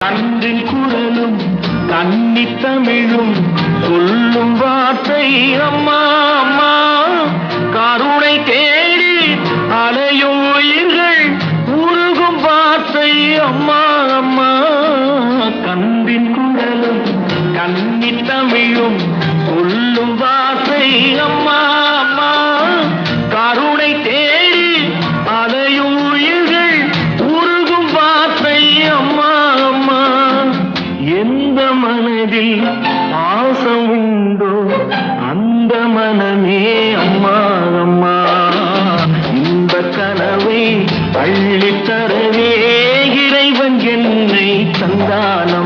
அன்றின் குரலும் கன்னித் தமிழும் சொல்லும் வார்த்தை அம்மா அம்மா. கருணை தேடி அலையும் உயிர்கள் உருகும் வார்த்தை அம்மா அம்மா. கன்றின் குரலும் கன்னித் தமிழும் சொல்லும் வார்த்தை அம்மா அம்மா. கருணை தேடி அலையும் உயிர்கள் உருகும் வார்த்தை அம்மா அம்மா. எந்த மனதில் பாசம் உண்டோ அந்த மனமே அம்மா அம்மா. இந்த கனவை அள்ளித்தரவே இறைவன் என்னை தந்தானம்.